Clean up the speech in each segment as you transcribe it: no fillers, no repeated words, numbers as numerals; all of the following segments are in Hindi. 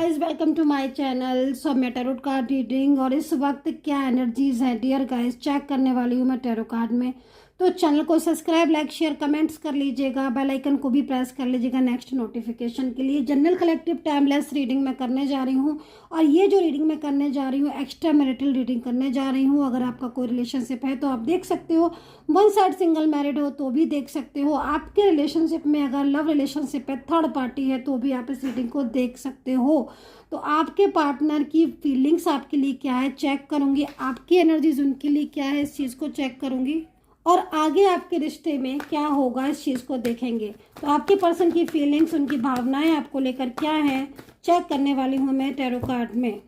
Guys, welcome to my channel. So मैं टैरोट कार्ड रीडिंग और इस वक्त क्या एनर्जीज हैं डियर गाइस चेक करने वाली हूँ मैं टैरो कार्ड में। तो चैनल को सब्सक्राइब, लाइक, शेयर, कमेंट्स कर लीजिएगा। बेल आइकन को भी प्रेस कर लीजिएगा नेक्स्ट नोटिफिकेशन के लिए। जनरल कलेक्टिव टाइमलेस रीडिंग मैं करने जा रही हूँ और ये जो रीडिंग मैं करने जा रही हूँ एक्स्ट्रा मैरिटल रीडिंग करने जा रही हूँ। अगर आपका कोई रिलेशनशिप है तो आप देख सकते हो, वन साइड सिंगल मैरिड हो तो भी देख सकते हो। आपके रिलेशनशिप में अगर लव रिलेशनशिप है, थर्ड पार्टी है, तो भी आप इस रीडिंग को देख सकते हो। तो आपके पार्टनर की फीलिंग्स आपके लिए क्या है चेक करूंगी, आपकी एनर्जीज उनके लिए क्या है इस चीज़ को चेक करूंगी, और आगे आपके रिश्ते में क्या होगा इस चीज़ को देखेंगे। तो आपके पर्सन की फीलिंग्स, उनकी भावनाएं आपको लेकर क्या है चेक करने वाली हूँ मैं टैरो कार्ड में।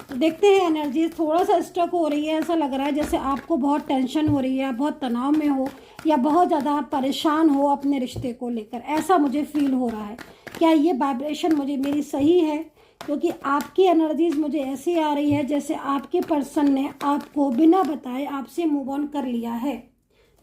तो देखते हैं एनर्जी थोड़ा सा स्टक हो रही है। ऐसा लग रहा है जैसे आपको बहुत टेंशन हो रही है, आप बहुत तनाव में हो या बहुत ज़्यादा आप परेशान हो अपने रिश्ते को लेकर, ऐसा मुझे फील हो रहा है। क्या ये वाइब्रेशन मुझे मेरी सही है? क्योंकि आपकी एनर्जीज मुझे ऐसी आ रही है जैसे आपके पर्सन ने आपको बिना बताए आपसे मूव ऑन कर लिया है।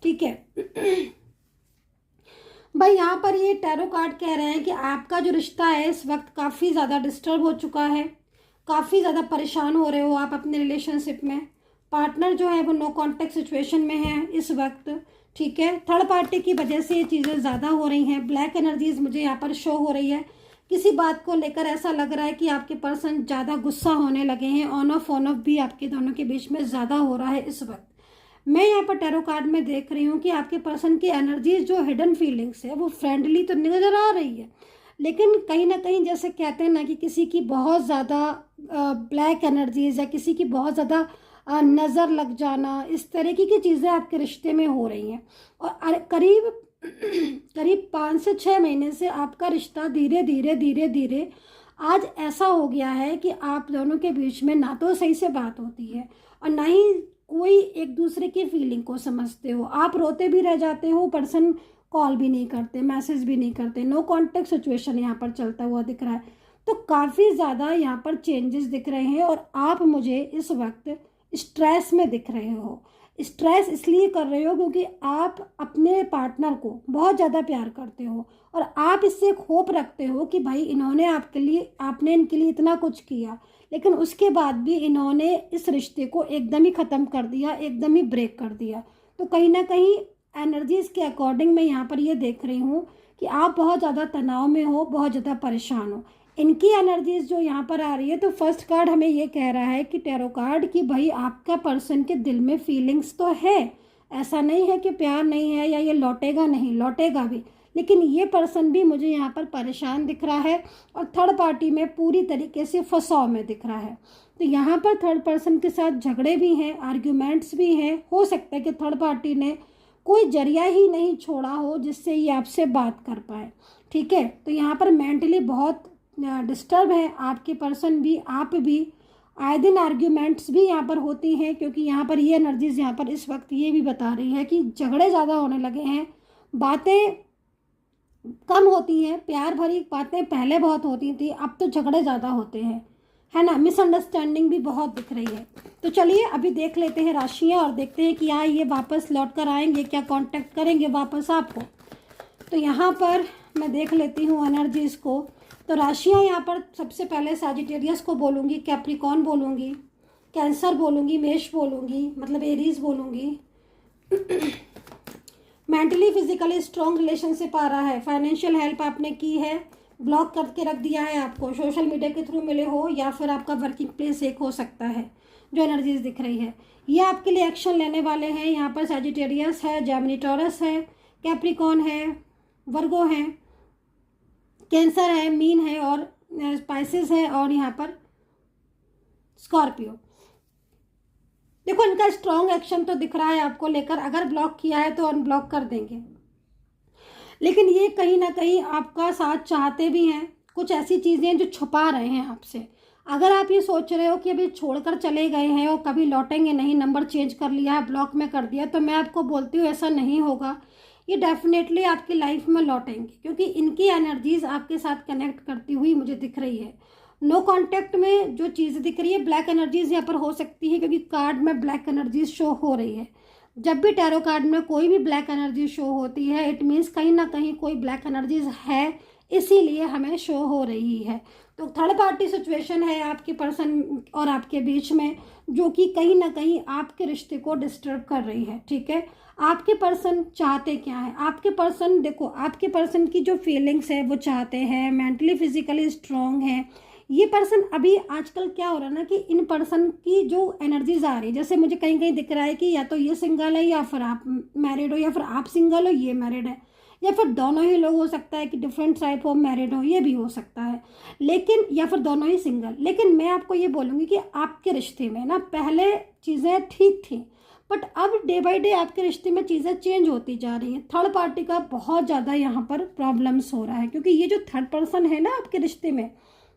ठीक है भाई, यहाँ पर ये टैरो कार्ड कह रहे हैं कि आपका जो रिश्ता है इस वक्त काफ़ी ज़्यादा डिस्टर्ब हो चुका है, काफ़ी ज़्यादा परेशान हो रहे हो आप अपने रिलेशनशिप में। पार्टनर जो है वो नो कॉन्टेक्ट सिचुएशन में है इस वक्त। ठीक है, थर्ड पार्टी की वजह से ये चीज़ें ज़्यादा हो रही हैं। ब्लैक एनर्जीज मुझे यहाँ पर शो हो रही है। किसी बात को लेकर ऐसा लग रहा है कि आपके पर्सन ज़्यादा गुस्सा होने लगे हैं। ऑन ऑफ भी आपके दोनों के बीच में ज़्यादा हो रहा है इस वक्त। मैं यहाँ पर टैरो कार्ड में देख रही हूँ कि आपके पर्सन की एनर्जीज जो हिडन फीलिंग्स है वो फ्रेंडली तो नज़र आ रही है, लेकिन कहीं ना कहीं जैसे कहते हैं ना कि किसी की बहुत ज़्यादा ब्लैक एनर्जीज या किसी की बहुत ज़्यादा नज़र लग जाना, इस तरीके की चीज़ें आपके रिश्ते में हो रही हैं। और करीब करीब 5 से 6 महीने से आपका रिश्ता धीरे धीरे धीरे धीरे आज ऐसा हो गया है कि आप दोनों के बीच में ना तो सही से बात होती है और ना ही कोई एक दूसरे की फीलिंग को समझते हो। आप रोते भी रह जाते हो, पर्सन कॉल भी नहीं करते, मैसेज भी नहीं करते, नो कॉन्टेक्ट सिचुएशन यहाँ पर चलता हुआ दिख रहा है। तो काफ़ी ज़्यादा यहाँ पर चेंजेस दिख रहे हैं और आप मुझे इस वक्त स्ट्रेस में दिख रहे हो। स्ट्रेस इसलिए कर रहे हो क्योंकि आप अपने पार्टनर को बहुत ज़्यादा प्यार करते हो और आप इससे एक होप रखते हो कि भाई इन्होंने आपने इनके लिए इतना कुछ किया, लेकिन उसके बाद भी इन्होंने इस रिश्ते को एकदम ही ख़त्म कर दिया, एकदम ही ब्रेक कर दिया। तो कहीं ना कहीं एनर्जीज के अकॉर्डिंग मैं यहाँ पर ये देख रही हूँ कि आप बहुत ज़्यादा तनाव में हो, बहुत ज़्यादा परेशान हो। इनकी एनर्जीज जो यहाँ पर आ रही है, तो फर्स्ट कार्ड हमें ये कह रहा है कि टैरो कार्ड कि भाई आपका पर्सन के दिल में फीलिंग्स तो है, ऐसा नहीं है कि प्यार नहीं है या ये लौटेगा नहीं, लौटेगा भी, लेकिन ये पर्सन भी मुझे यहाँ पर परेशान दिख रहा है और थर्ड पार्टी में पूरी तरीके से फंसाव में दिख रहा है। तो यहाँ पर थर्ड पर्सन के साथ झगड़े भी हैं, आर्ग्यूमेंट्स भी हैं। हो सकता है कि थर्ड पार्टी ने कोई जरिया ही नहीं छोड़ा हो जिससे ये आपसे बात कर पाए। ठीक है, तो यहाँ पर मेंटली बहुत डिस्टर्ब है आपके पर्सन भी, आप भी। आए दिन आर्ग्यूमेंट्स भी यहाँ पर होती हैं क्योंकि यहाँ पर ये एनर्जीज यहाँ पर इस वक्त ये भी बता रही है कि झगड़े ज़्यादा होने लगे हैं, बातें कम होती हैं। प्यार भरी बातें पहले बहुत होती थी, अब तो झगड़े ज़्यादा होते हैं, है ना। मिसअंडरस्टैंडिंग भी बहुत दिख रही है। तो चलिए अभी देख लेते हैं राशियाँ और देखते हैं कि क्या ये वापस लौट कर आएंगे, क्या कांटेक्ट करेंगे वापस आपको। तो यहाँ पर मैं देख लेती हूँ एनर्जीज को। तो राशियाँ यहाँ पर सबसे पहले सैजिटेरियस को बोलूँगी, कैप्रिकॉर्न बोलूँगी, कैंसर बोलूँगी, मेष बोलूँगी, मतलब एरीज बोलूँगी। मेंटली फिजिकली स्ट्रॉन्ग रिलेशनशिप आ रहा है। फाइनेंशियल हेल्प आपने की है, ब्लॉक करके रख दिया है आपको, सोशल मीडिया के थ्रू मिले हो या फिर आपका वर्किंग प्लेस एक हो सकता है। जो एनर्जीज दिख रही है ये आपके लिए एक्शन लेने वाले हैं। यहाँ पर सैजिटेरियस है, जेमिनी टॉरस है, कैप्रिकॉर्न है, वर्गो है, कैंसर है, मीन है और स्पाइसेस है और यहाँ पर स्कॉर्पियो। देखो इनका स्ट्रॉन्ग एक्शन तो दिख रहा है आपको लेकर। अगर ब्लॉक किया है तो अनब्लॉक कर देंगे, लेकिन ये कहीं ना कहीं आपका साथ चाहते भी हैं। कुछ ऐसी चीज़ें जो छुपा रहे हैं आपसे। अगर आप ये सोच रहे हो कि अभी छोड़कर चले गए हैं और कभी लौटेंगे नहीं, नंबर चेंज कर लिया है, ब्लॉक में कर दिया, तो मैं आपको बोलती हूँ ऐसा नहीं होगा। ये डेफिनेटली आपकी लाइफ में लौटेंगे क्योंकि इनकी एनर्जीज आपके साथ कनेक्ट करती हुई मुझे दिख रही है। नो कांटेक्ट में जो चीज़ दिख रही है, ब्लैक एनर्जीज यहाँ पर हो सकती है क्योंकि कार्ड में ब्लैक एनर्जीज शो हो रही है। जब भी टैरो कार्ड में कोई भी ब्लैक एनर्जी शो होती है, इट मीन्स कहीं ना कहीं कोई ब्लैक एनर्जीज है इसीलिए हमें शो हो रही है। तो थर्ड पार्टी सिचुएशन है आपके पर्सन और आपके बीच में, जो कि कहीं ना कहीं आपके रिश्ते को डिस्टर्ब कर रही है। ठीक है, आपके पर्सन चाहते क्या है? आपके पर्सन, देखो आपके पर्सन की जो फीलिंग्स है वो चाहते हैं, मेंटली फिजिकली स्ट्रांग है ये पर्सन। अभी आजकल क्या हो रहा है ना कि इन पर्सन की जो एनर्जीज आ रही है, जैसे मुझे कहीं कहीं दिख रहा है कि या तो ये सिंगल है या फिर आप मैरिड हो, या फिर आप सिंगल हो ये मैरिड है, या फिर दोनों ही लोग हो सकता है कि डिफरेंट टाइप ऑफ मैरिड हो, ये भी हो सकता है। लेकिन या फिर दोनों ही सिंगल। लेकिन मैं आपको ये बोलूँगी कि आपके रिश्ते में ना पहले चीज़ें ठीक थी, बट अब डे बाय डे आपके रिश्ते में चीज़ें चेंज होती जा रही हैं। थर्ड पार्टी का बहुत ज़्यादा यहाँ पर प्रॉब्लम्स हो रहा है, क्योंकि ये जो थर्ड पर्सन है ना आपके रिश्ते में,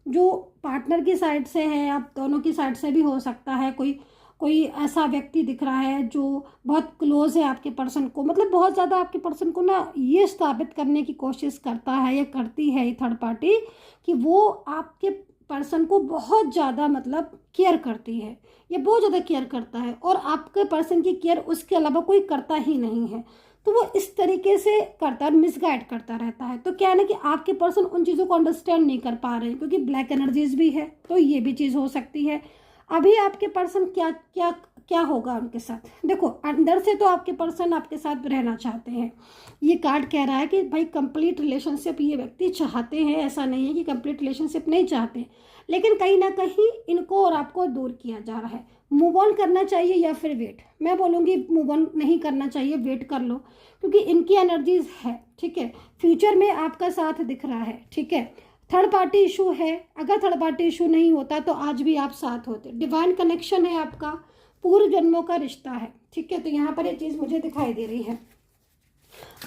जो पार्टनर की साइड से है, आप दोनों की साइड से भी हो सकता है, कोई कोई ऐसा व्यक्ति दिख रहा है जो बहुत क्लोज है आपके पर्सन को, मतलब बहुत ज़्यादा आपके पर्सन को ना ये स्थापित करने की कोशिश करता है या करती है ये थर्ड पार्टी कि वो आपके पर्सन को बहुत ज़्यादा मतलब केयर करती है, ये बहुत ज़्यादा केयर करता है, और आपके पर्सन की केयर उसके अलावा कोई करता ही नहीं है। तो वो इस तरीके से करता है, मिसगाइड करता रहता है। तो क्या है ना कि आपके पर्सन उन चीज़ों को अंडरस्टैंड नहीं कर पा रहे हैं, क्योंकि ब्लैक एनर्जीज भी है, तो ये भी चीज़ हो सकती है। अभी आपके पर्सन क्या क्या क्या होगा उनके साथ, देखो अंदर से तो आपके पर्सन आपके साथ रहना चाहते हैं। ये कार्ड कह रहा है कि भाई कंप्लीट रिलेशनशिप ये व्यक्ति चाहते हैं, ऐसा नहीं है कि कंप्लीट रिलेशनशिप नहीं चाहते, लेकिन कहीं ना कहीं इनको और आपको दूर किया जा रहा है। मूव ऑन करना चाहिए या फिर वेट? मैं बोलूँगी मूव ऑन नहीं करना चाहिए, वेट कर लो, क्योंकि इनकी एनर्जीज है। ठीक है, फ्यूचर में आपका साथ दिख रहा है। ठीक है, थर्ड पार्टी इशू है, अगर थर्ड पार्टी इशू नहीं होता तो आज भी आप साथ होते। डिवाइन कनेक्शन है आपका, पूर्व जन्मों का रिश्ता है। ठीक है, तो यहाँ पर ये चीज़ मुझे दिखाई दे रही है।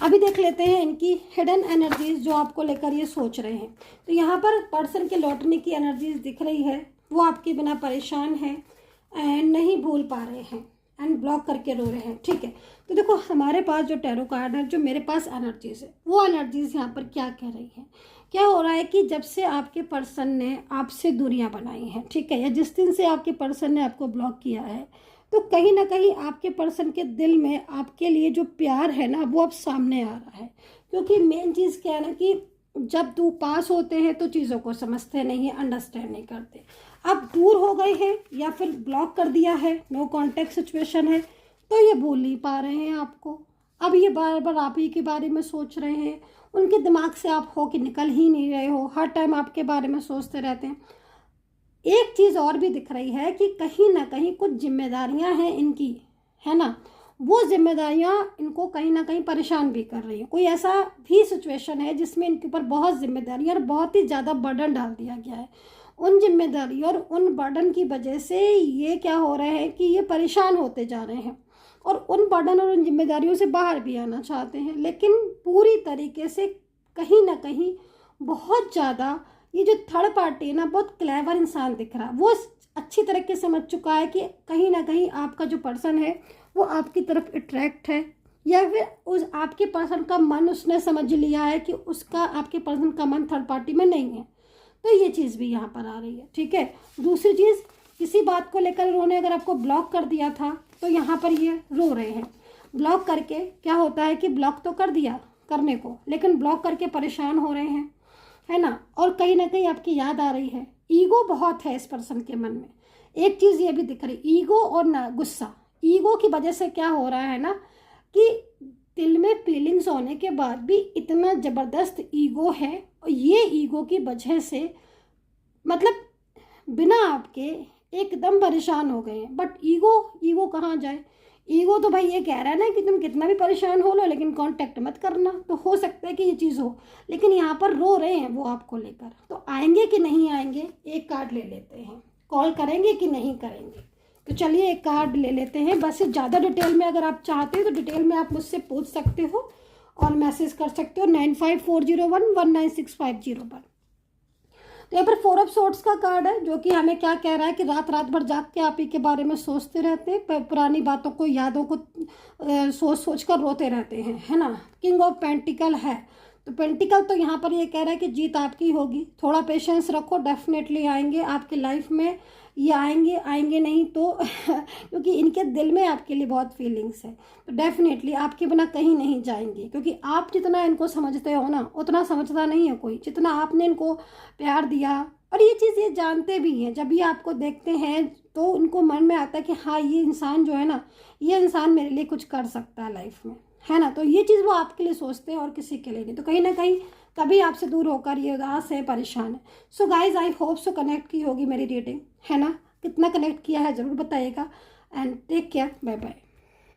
अभी देख लेते हैं इनकी हिडन एनर्जीज जो आपको लेकर ये सोच रहे हैं। तो यहाँ पर पर्सन के लौटने की एनर्जीज दिख रही है, वो आपके बिना परेशान है एंड नहीं भूल पा रहे हैं एंड ब्लॉक करके रो रहे हैं। ठीक है, तो देखो हमारे पास जो टैरो कार्ड है, जो मेरे पास एनर्जीज है, वो एनर्जीज यहाँ पर क्या कह रही है? क्या हो रहा है कि जब से आपके पर्सन ने आपसे दूरियां बनाई हैं, ठीक है, या जिस दिन से आपके पर्सन ने आपको ब्लॉक किया है, तो कहीं ना कहीं आपके पर्सन के दिल में आपके लिए जो प्यार है ना वो अब सामने आ रहा है। क्योंकि मेन चीज़ क्या है ना कि जब दो पास होते हैं तो चीज़ों को समझते नहीं, अंडरस्टैंड नहीं करते। अब दूर हो गए हैं या फिर ब्लॉक कर दिया है, नो कॉन्टेक्ट सिचुएशन है, तो ये भूल नहीं पा रहे हैं आपको। अब ये बार बार आप ही के बारे में सोच रहे हैं, उनके दिमाग से आप हो कि निकल ही नहीं रहे हो, हर टाइम आपके बारे में सोचते रहते हैं। एक चीज़ और भी दिख रही है कि कहीं ना कहीं कुछ जिम्मेदारियां हैं इनकी, है ना, वो जिम्मेदारियां इनको कहीं ना कहीं परेशान भी कर रही हैं। कोई ऐसा भी सिचुएशन है जिसमें इनके ऊपर बहुत जिम्मेदारियां और बहुत ही ज़्यादा बर्डन डाल दिया गया है। उन जिम्मेदारी और उन बर्डन की वजह से ये क्या हो रहा है कि ये परेशान होते जा रहे हैं, और उन बर्डन और उन जिम्मेदारियों से बाहर भी आना चाहते हैं, लेकिन पूरी तरीके से कहीं ना कहीं बहुत ज़्यादा ये जो थर्ड पार्टी है ना, बहुत क्लेवर इंसान दिख रहा है। वो अच्छी तरीके से समझ चुका है कि कहीं ना कहीं आपका जो पर्सन है वो आपकी तरफ अट्रैक्ट है, या फिर उस आपके पर्सन का मन उसने समझ लिया है कि उसका आपके पर्सन का मन थर्ड पार्टी में नहीं है। तो ये चीज़ भी यहाँ पर आ रही है। ठीक है, दूसरी चीज़, किसी बात को लेकर उन्होंने अगर आपको ब्लॉक कर दिया था तो यहाँ पर ये रो रहे हैं। ब्लॉक करके क्या होता है कि ब्लॉक तो कर दिया करने को, लेकिन ब्लॉक करके परेशान हो रहे हैं, है ना, और कहीं ना कहीं आपकी याद आ रही है। ईगो बहुत है इस पर्सन के मन में। एक चीज़ ये भी दिख रही, ईगो और ना गुस्सा। ईगो की वजह से क्या हो रहा है ना कि दिल में फीलिंग्स होने के बाद भी इतना ज़बरदस्त ईगो है, और ये ईगो की वजह से मतलब बिना आपके एकदम परेशान हो गए हैं। बट ईगो कहाँ जाए? ईगो तो भाई ये कह रहा है ना कि तुम कितना भी परेशान हो लो, लेकिन कांटेक्ट मत करना। तो हो सकता है कि ये चीज़ हो, लेकिन यहाँ पर रो रहे हैं वो आपको लेकर। तो आएंगे कि नहीं आएंगे, एक कार्ड ले लेते हैं। कॉल करेंगे कि नहीं करेंगे, तो चलिए एक कार्ड ले लेते हैं। बस ज़्यादा डिटेल में अगर आप चाहते हो तो डिटेल में आप मुझसे पूछ सकते हो और मैसेज कर सकते हो 9540119650 पर। तो यहाँ पर 4 ऑफ सोर्ड्स का कार्ड है, जो कि हमें क्या कह रहा है कि रात रात भर जाग के आप ही के बारे में सोचते रहते हैं, पुरानी बातों को, यादों को सोच सोच कर रोते रहते हैं, है ना। किंग ऑफ पेंटिकल है, तो पेंटिकल तो यहाँ पर ये कह रहा है कि जीत आपकी होगी। थोड़ा पेशेंस रखो, डेफिनेटली आएंगे आपकी लाइफ में। ये आएंगे आएंगे नहीं तो क्योंकि इनके दिल में आपके लिए बहुत फीलिंग्स है, तो डेफिनेटली आपके बिना कहीं नहीं जाएंगे, क्योंकि आप जितना इनको समझते हो ना उतना समझता नहीं है कोई, जितना आपने इनको प्यार दिया। और ये चीज़ ये जानते भी हैं, जब भी आपको देखते हैं तो उनको मन में आता है कि हाँ ये इंसान जो है ना, ये इंसान मेरे लिए कुछ कर सकता है लाइफ में, है ना। तो ये चीज़ वो आपके लिए सोचते हैं और किसी के लिए नहीं। तो कहीं ना कहीं कभी आपसे दूर होकर ये उदास है, परेशान है। So guys I hope so connect की होगी मेरी रीडिंग, है ना। कितना कनेक्ट किया है ज़रूर बताइएगा। And take care, bye bye.